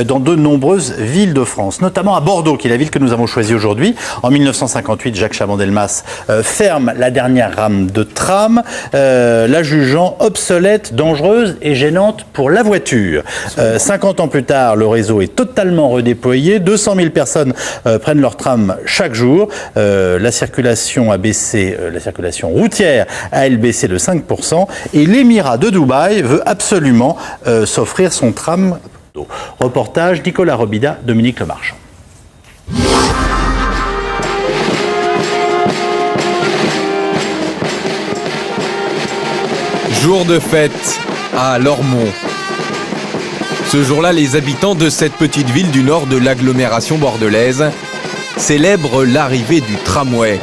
dans de nombreuses villes de France, notamment à Bordeaux, qui est la ville que nous avons choisie aujourd'hui. En 1958, Jacques Chaban-Delmas ferme la dernière rame de tram, la jugeant obsolète, dangereuse et gênante pour la voiture. 50 ans plus tard, le réseau est totalement redéployé. 200 000 personnes prennent leur tram chaque jour. La circulation a baissé, la circulation routière a elle baissé de 5%. Et l'émirat de Dubaï veut absolument s'offrir son tram. Reportage Nicolas Robida, Dominique Lemarchand. Jour de fête à Lormont. Ce jour-là, les habitants de cette petite ville du nord de l'agglomération bordelaise célèbrent l'arrivée du tramway.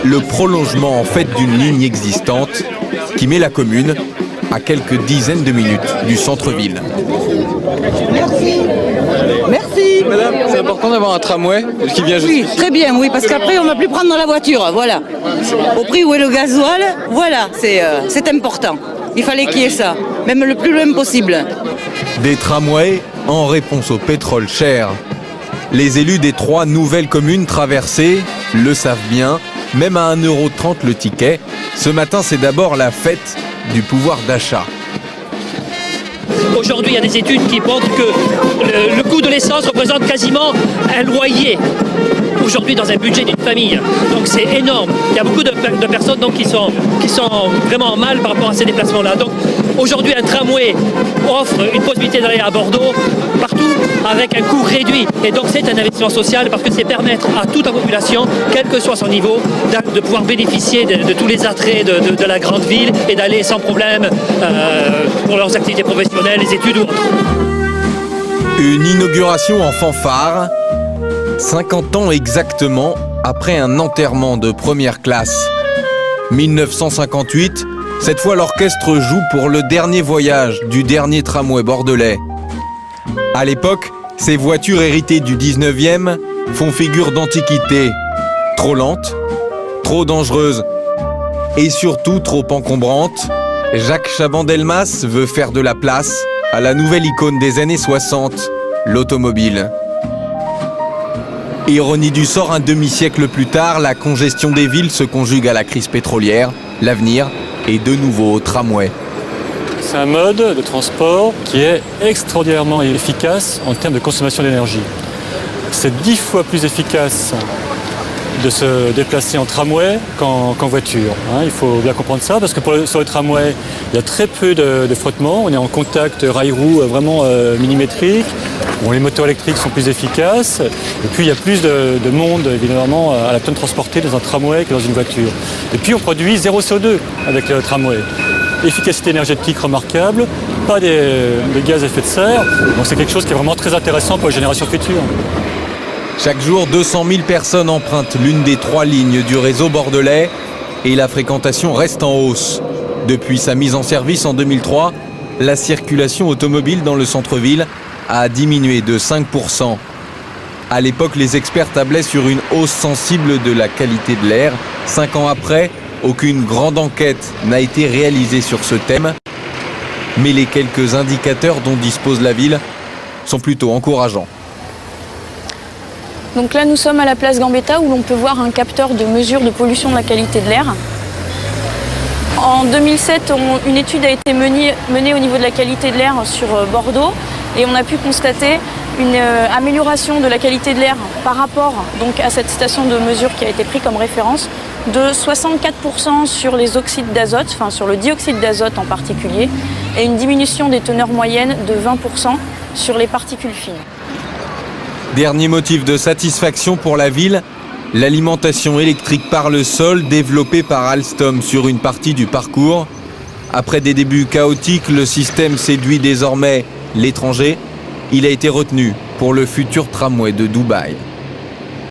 Le prolongement en fait d'une ligne existante qui met la commune à quelques dizaines de minutes du centre-ville. Merci. Madame, c'est important d'avoir un tramway qui vient Oui, très bien, oui, parce qu'après on ne va plus prendre la voiture, voilà. Au prix où est le gasoil, voilà, c'est important. Il fallait qu'il y ait ça, même le plus loin possible. Des tramways en réponse au pétrole cher. Les élus des 3 nouvelles communes traversées le savent bien, même à 1,30 € le ticket. Ce matin, c'est d'abord la fête du pouvoir d'achat. Aujourd'hui, il y a des études qui montrent que le coût de l'essence représente quasiment un loyer aujourd'hui dans un budget d'une famille. Donc c'est énorme. Il y a beaucoup de personnes donc, qui sont vraiment mal par rapport à ces déplacements-là. Donc aujourd'hui, un tramway offre une possibilité d'aller à Bordeaux partout avec un coût réduit. Et donc c'est un investissement social parce que c'est permettre à toute la population, quel que soit son niveau, de pouvoir bénéficier de tous les attraits de la grande ville et d'aller sans problème pour leurs activités professionnelles, les études ou autres. Une inauguration en fanfare, 50 ans exactement après un enterrement de première classe. 1958, cette fois l'orchestre joue pour le dernier voyage du dernier tramway bordelais. À l'époque, ces voitures héritées du 19e font figure d'antiquité, trop lentes, trop dangereuses et surtout trop encombrantes. Jacques Chaban-Delmas veut faire de la place à la nouvelle icône des années 60, l'automobile. Ironie du sort, un demi-siècle plus tard, la congestion des villes se conjugue à la crise pétrolière. L'avenir est de nouveau au tramway. C'est un mode de transport qui est extraordinairement efficace en termes de consommation d'énergie. C'est 10 fois plus efficace de se déplacer en tramway qu'en voiture. Il faut bien comprendre ça, parce que sur le tramway, il y a très peu de frottement. On est en contact rail-roue vraiment millimétrique. Bon, les moteurs électriques sont plus efficaces. Et puis, il y a plus de monde, évidemment, à la tonne transportée dans un tramway que dans une voiture. Et puis, on produit 0 CO2 avec le tramway. Efficacité énergétique remarquable, pas de gaz à effet de serre. Donc, c'est quelque chose qui est vraiment très intéressant pour les générations futures. Chaque jour, 200 000 personnes empruntent l'une des 3 lignes du réseau bordelais et la fréquentation reste en hausse. Depuis sa mise en service en 2003, la circulation automobile dans le centre-ville a diminué de 5%. À l'époque, les experts tablaient sur une hausse sensible de la qualité de l'air. 5 ans après, aucune grande enquête n'a été réalisée sur ce thème. Mais les quelques indicateurs dont dispose la ville sont plutôt encourageants. Donc là, nous sommes à la place Gambetta où l'on peut voir un capteur de mesure de pollution de la qualité de l'air. En 2007, une étude a été menée au niveau de la qualité de l'air sur Bordeaux et on a pu constater une amélioration de la qualité de l'air par rapport donc, à cette station de mesure qui a été prise comme référence de 64% sur les oxydes d'azote, enfin sur le dioxyde d'azote en particulier, et une diminution des teneurs moyennes de 20% sur les particules fines. Dernier motif de satisfaction pour la ville, l'alimentation électrique par le sol développée par Alstom sur une partie du parcours. Après des débuts chaotiques, le système séduit désormais l'étranger. Il a été retenu pour le futur tramway de Dubaï.